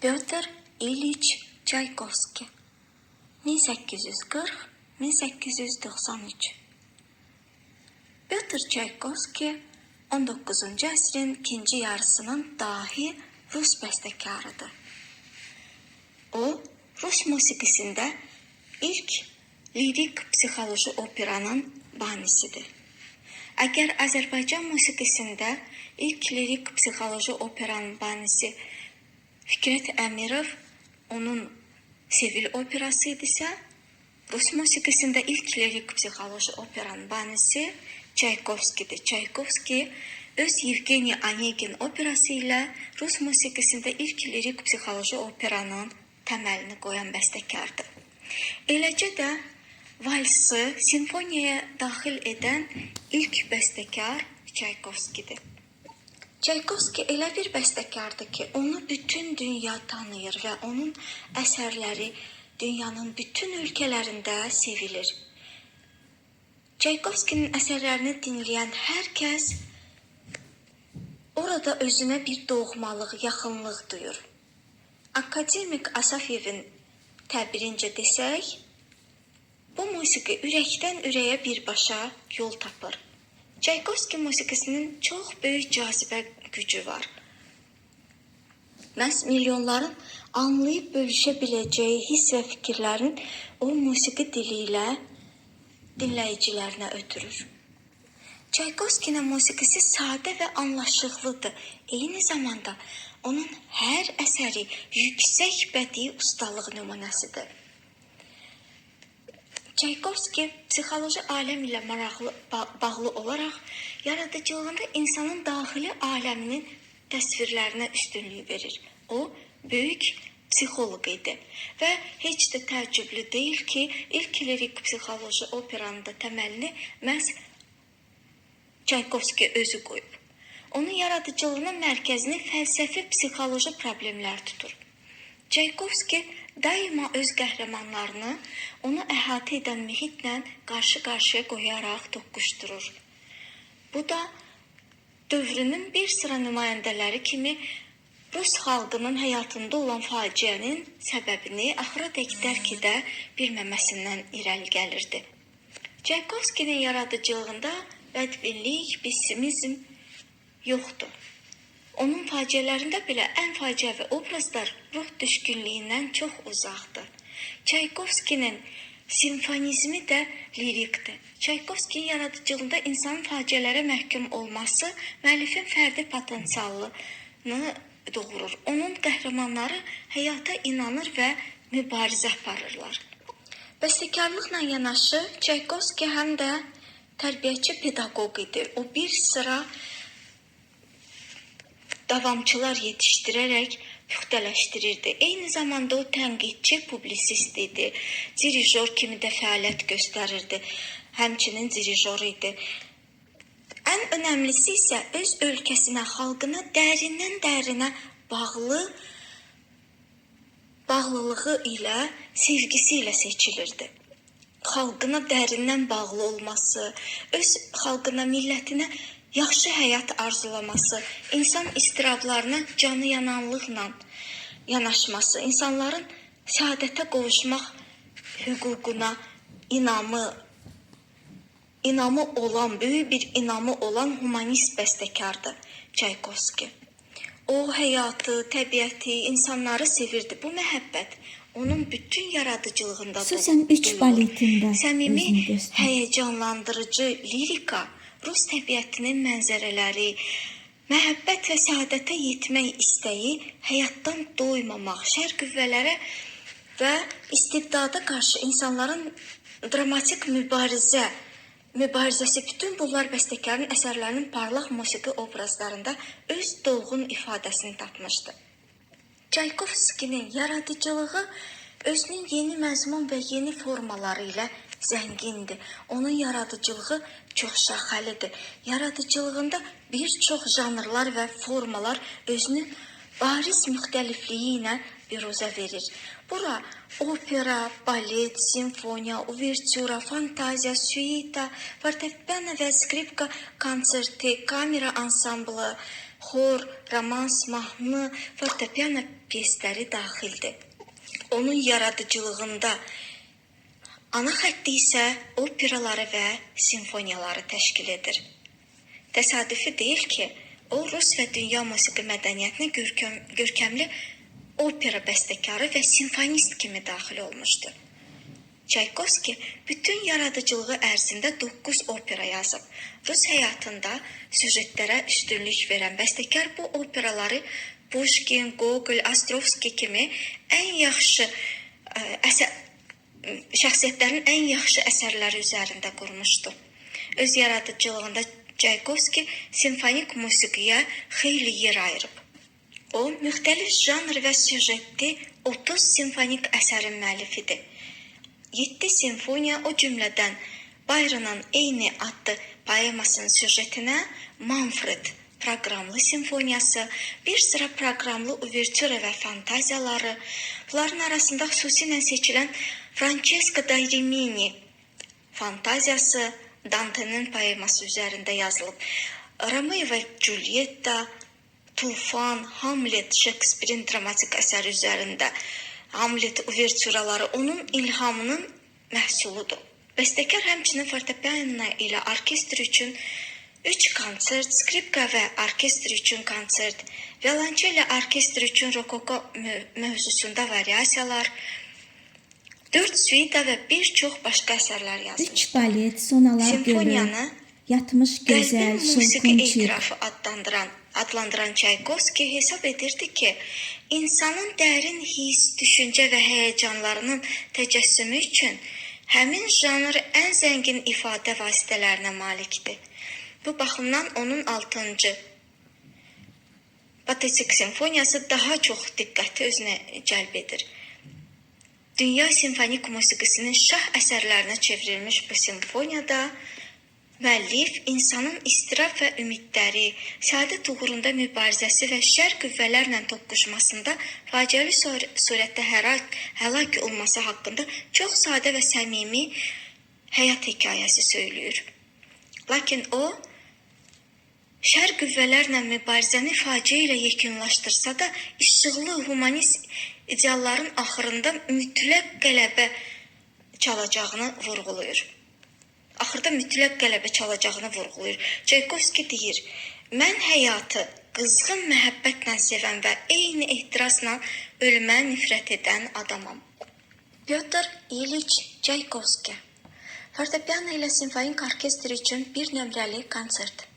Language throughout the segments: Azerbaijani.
Pyotr İliç Çaykovski 1840-1893 Pyotr Çaykovski 19-cu əsrin ikinci yarısının dahi Rus bəstəkarıdır. O, Rus musiqisində ilk lirik psixoloji operanın banisidir. Əgər Azərbaycan musiqisində ilk lirik psixoloji operanın banisi Fikrət Əmirov onun Sevil operası idisə, Rus musiqisində ilk lirik psixoloji operanın banisi Çaykovskidir. Çaykovski öz Yevgeniy Onegin operası ilə Rus musiqisində ilk lirik psixoloji operanın təməlini qoyan bəstəkardır. Eləcə də valsı simfoniyaya daxil edən ilk bəstəkar Çaykovskidir. Çaykovski elə bir bəstəkardır ki, onu bütün dünya tanıyır və onun əsərləri dünyanın bütün ölkələrində sevilir. Çaykovskinin əsərlərini dinləyən hər kəs orada özünə bir doğmalıq, yaxınlıq duyur. Akademik Asafyevin təbirincə desək, bu musiqi ürəkdən ürəyə birbaşa yol tapır. Çaykovski musiqisinin çox böyük cazibə gücü var. Məhz milyonların anlayıb bölüşə biləcəyi hiss və fikirlərin o musiqi dili ilə dinləyicilərinə ötürür. Çaykovskinin musiqisi sadə və anlaşılıqlıdır. Eyni zamanda onun hər əsəri yüksək bədii ustalıq nümunəsidir. Çaykovski psixoloji aləm ilə bağlı olaraq yaradıcılığında insanın daxili aləminin təsvirlərinə üstünlük verir. O, böyük psixoloq idi və heç də təəccüblü deyil ki, ilk lirik psixoloji operanın da təməlini məhz Çaykovski özü qoyub. Onun yaradıcılığının mərkəzini fəlsəfi psixoloji problemlər tutur. Çaykovski daima öz qəhrəmanlarını onu əhatə edən mühitlə qarşı-qarşıya qoyaraq toqquşdurur. Bu da dövrünün bir sıra nümayəndələri kimi Rus xalqının həyatında olan faciənin səbəbini axıradək dərk edə bilməməsindən irəli gəlirdi. Çaykovskinin yaradıcılığında bədbinlik, pessimizm yoxdur. Onun faciələrində belə ən faciəvi obrazlar ruh düşkünlüyündən çox uzaqdır. Çaykovskinin simfonizmi də lirikdir. Çaykovskinin yaradıcılığında insanın faciələrə məhkum olması müəllifin fərdi potensialını doğurur. Onun qəhrəmanları həyata inanır və mübarizə aparırlar. Bəstəkarlıqla yanaşı Çaykovski həm də tərbiyəçi pedaqoq idi. O bir sıra davamçılar yetişdirərək püxtələşdirirdi. Eyni zamanda o tənqidçi, publisist idi. Dirijor kimi də fəaliyyət göstərirdi. Həmçinin dirijor idi. Ən önəmlisi isə öz ölkəsinə, xalqına dərindən-dərinə bağlılığı ilə, sevgisi ilə seçilirdi. Xalqına dərindən bağlı olması, öz xalqına, millətinə yaxşı həyat arzulaması, insan istirablarına canı yananlıqla yanaşması, insanların səadətə qovuşmaq hüququna inamı olan, böyük bir inamı olan humanist bəstəkardır Çaykovski. O, həyatı, təbiəti, insanları sevirdi. Bu məhəbbət onun bütün yaradıcılığında duyulur. Səmimi, həyəcanlandırıcı lirika, Rus təbiətinin mənzərələri, məhəbbət və səadətə yetmək istəyi, həyatdan doymamaq, şər qüvvələrə və istibdada qarşı insanların dramatik mübarizəsi, bütün bunlar bəstəkarın əsərlərinin parlaq musiqi obrazlarında öz dolğun ifadəsini tapmışdı. Çaykovskinin yaradıcılığı özünün yeni məzmun və yeni formaları ilə zəngindir. Onun yaradıcılığı çox şaxəlidir. Yaradıcılığında bir çox janrlar və formalar özünü bariz müxtəlifliyi ilə biruzə verir. Bura opera, balet, simfoniya, uvertüra, fantaziya, suita, fortepiano və skripka konserti, kamera ansamblı, xor, romans, mahnı, fortepiano pyesləri daxildir. Onun yaradıcılığında ana xətti isə operaları və simfoniyaları təşkil edir. Təsadüfi deyil ki, o Rus və dünya musiqi mədəniyyətinə görkəmli opera bəstəkarı və simfonist kimi daxil olmuşdu. Çaykovski bütün yaradıcılığı ərzində 9 opera yazıb. Rus həyatında süjetlərə üstünlük verən bəstəkar bu operaları Pushkin, Gogol, Ostrovskiy kimi şəxsiyyətlərin ən yaxşı əsərləri üzərində qurmuşdu. Öz yaradıcılığında Çaykovski simfonik musiqiyə xeyli yer ayırıb. O, müxtəlif janr və süjetli 30 simfonik əsərin müəllifidir. 7 simfoniya, o cümlədən Byron'un eyni adlı poemasının süjetinə Manfred proqramlı simfoniyası, bir sıra proqramlı uvertüra və fantaziyaları, bunların arasında xüsusilə seçilən Francesca da Rimini fantaziyası Dante'nin poeması üzərində yazılıb. Romeo və Julietta, Tufan, Hamlet, Shakespeare'in dramatik əsəri üzərində Hamlet uvertüraları onun ilhamının məhsuludur. Bəstəkar həmçinin fortepiano ilə orkestr üçün 3 konsert, skripka və orkestr üçün konsert, violonçellə orkestr üçün rokoko mövzusunda variasiyalar, 4 suita və bir çox başqa əsərlər yazmışdır. 3 balet, sonalar Simfoniyanı yatmış gözəl, musiqi şılqın çiğ. etirafı adlandıran Çaykovski hesab edirdi ki, insanın dərin his, düşüncə və həyəcanlarının təcəssümü üçün həmin janr ən zəngin ifadə vasitələrinə malikdir. Bu baxımdan onun 6-cı Patetik simfoniyası daha çox diqqəti özünə cəlb edir. Dünya simfonik musiqisinin şah əsərlərinə çevrilmiş bu simfoniyada müəllif insanın istirab və ümidləri, səadət uğrunda mübarizəsi və şər qüvvələrlə toqquşmasında faciəli surətdə həlak olması haqqında çox sadə və səmimi həyat hekayəsi söyləyir. Lakin o, şər qüvvələrlə mübarizəni faciə ilə yekunlaşdırsa da, işıqlı, humanist idealların axırında mütləq qələbə çalacağını vurğulayır. Çaykovski deyir, mən həyatı qızğın məhəbbətlə sevən və eyni ehtirasla ölümə nifrət edən adamam. Pyotr İliç Çaykovski fortepiano ilə simfonik orkestr üçün 1 nömrəli konsert.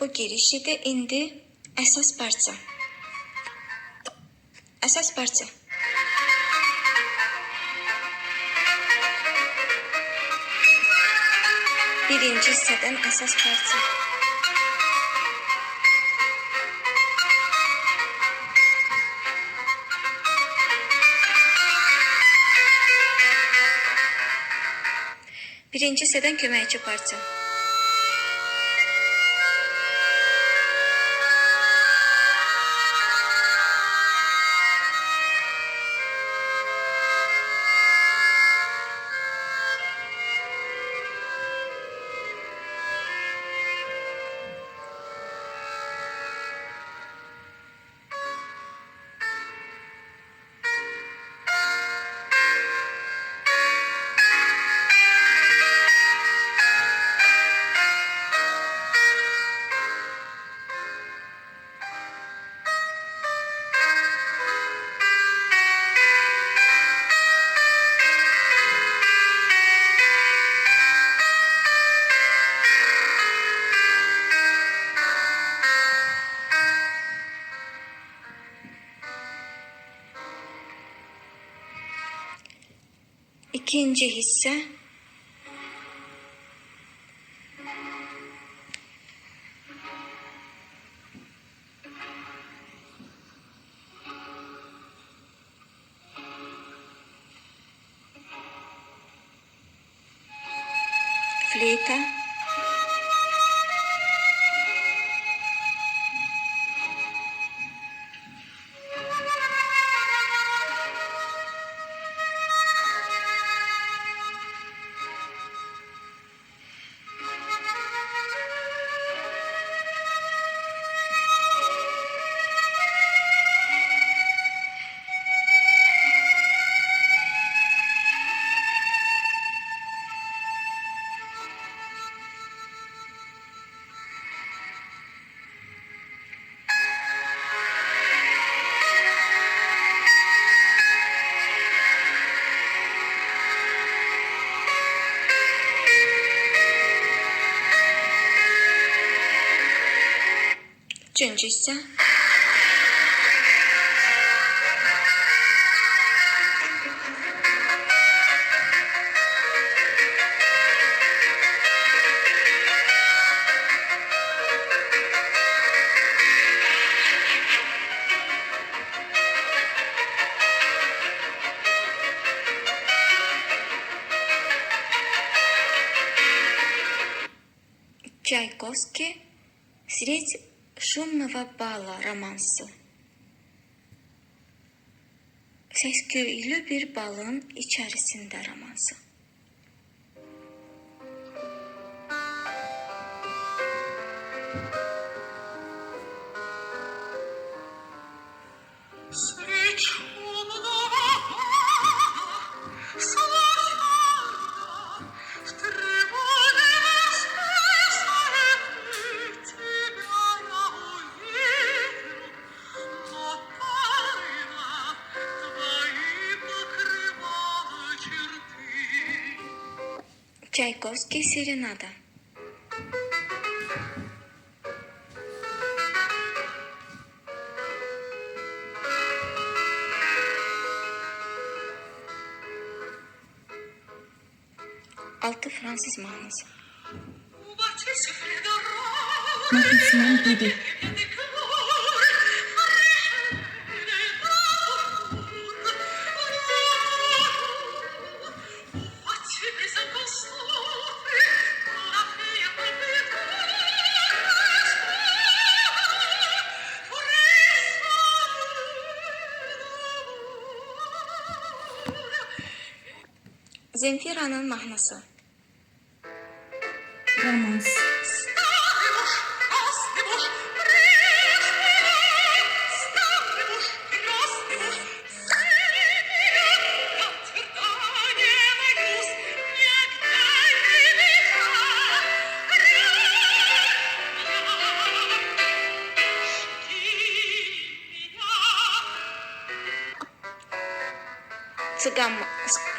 Bu giriş idi. İndi əsas parça. Birinci hissədən əsas parça. Birinci hissədən köməkçi parça. İkinci hissə fleyta, üçüncü hissə Çaykovski «Средь шумного бала» romansı. Səsküylü bir balın içərisində romansı. Средь шумного бала, случайно, в тревожном смысле тебя я увидел, но тайно твои покрывала черты. Çaykovski serenada. Altı Fransız mahnısı. Mahnısının biri. Zenfira'nın mahnısı. Romans.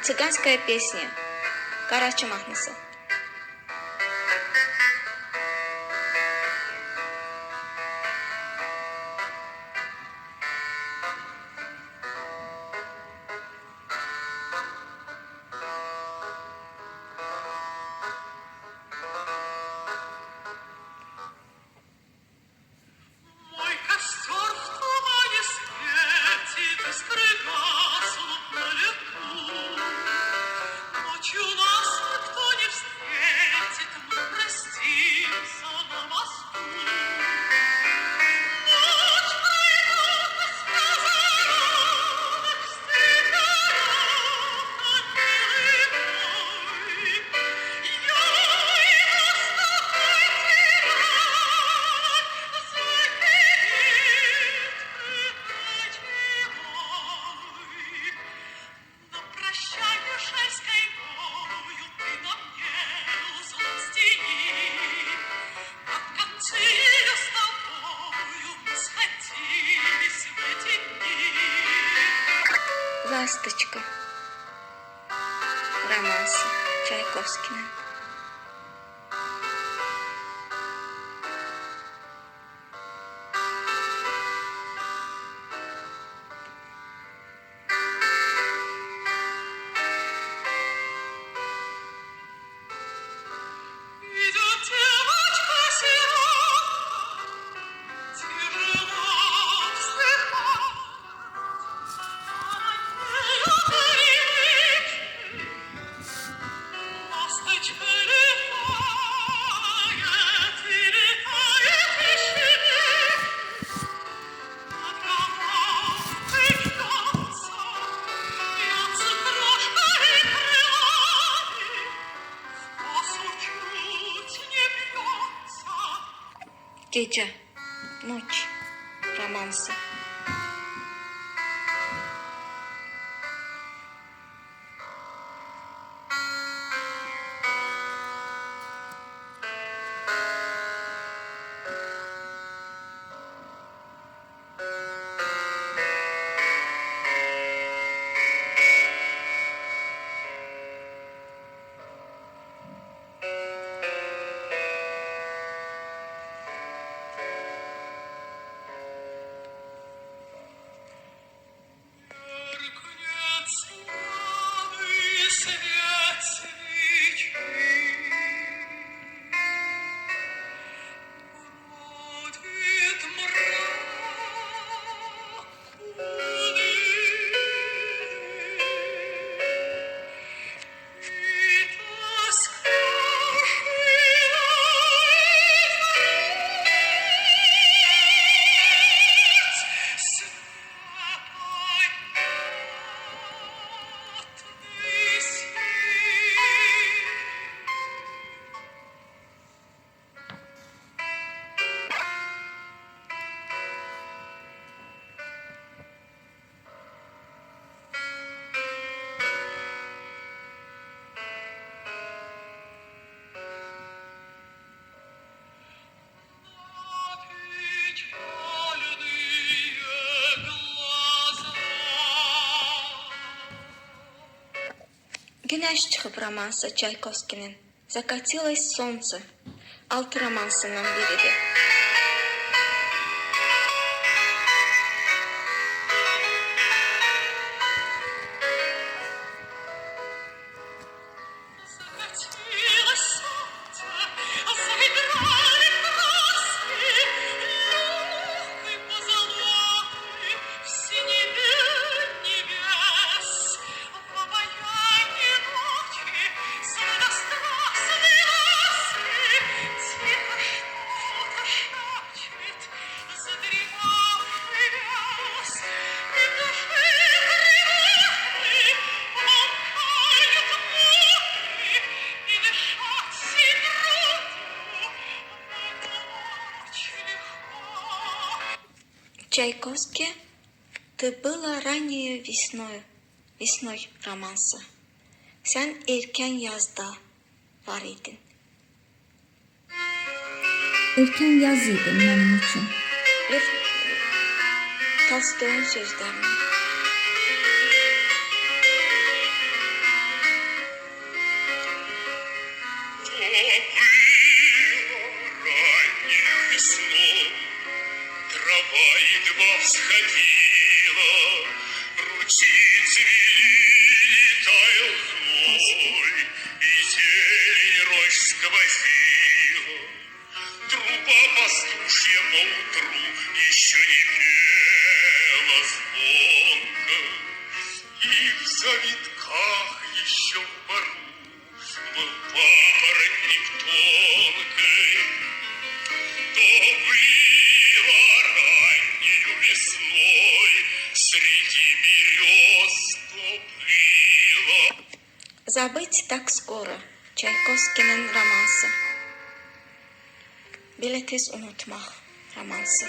Цыганская песня. Карачи mahnısı. Мой костер в тумане светит, искры гаснут на лету. Ночью нас никто не встретит, мы простимся на мосту. Ночь пройдет без сказанок, стихарок, милый мой. Я его с тобой но прощай, Пушайской бою, ты на мне злостини. Под концы с тобою мы сходились в эти дни. Ласточка. Romansı. Çaykovski'nin. Gecə. Noç romansı. Günəş çıxıb romansı Çaykovskinin. Zakatилось солнце. Alt romansından biridir. Чайковский «Ты была ранее весной» romansı. Sən erkən yazda var idin. Erkən yaz idi mənim üçün. Lev Tolstoy'un sözlərini. Всходила, ручьи цвели, таял зной, и зелень рощ сквозила. Труба пастушья поутру еще не пела звонко, и в завитках еще в бору был папоротник тонкой. То было раннею весной среди берез, то было. Забыть так скоро. Çaykovskinin romansı. Belə tez unutmaq romansı.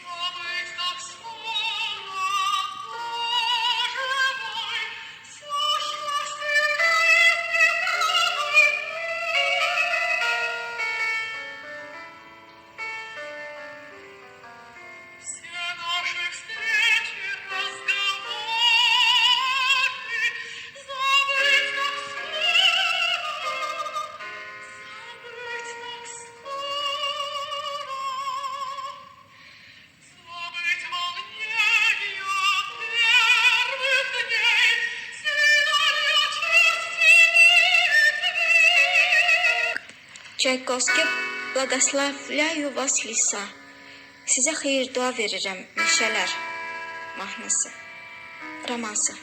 Забыть так скоро, Боже мой, сущности неправды. Все наши встречи, разговоры, забыть так скоро, забыть так скоро, забыть волненье первых дней, свидания чувственных. Çaykovski Благословляю вас леса. Sizə xeyir dua verirəm meşələr mahnısı. Romansı.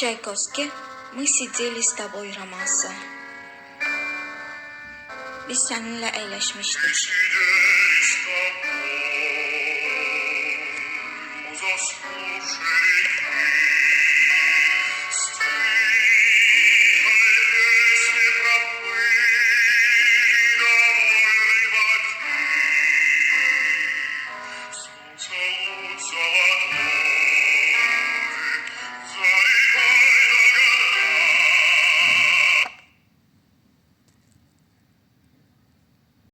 Çaykovski, "Мы сидели с тобой" romansı. Biz səninlə əyləşmişdik. Сидели с тобой, заслушали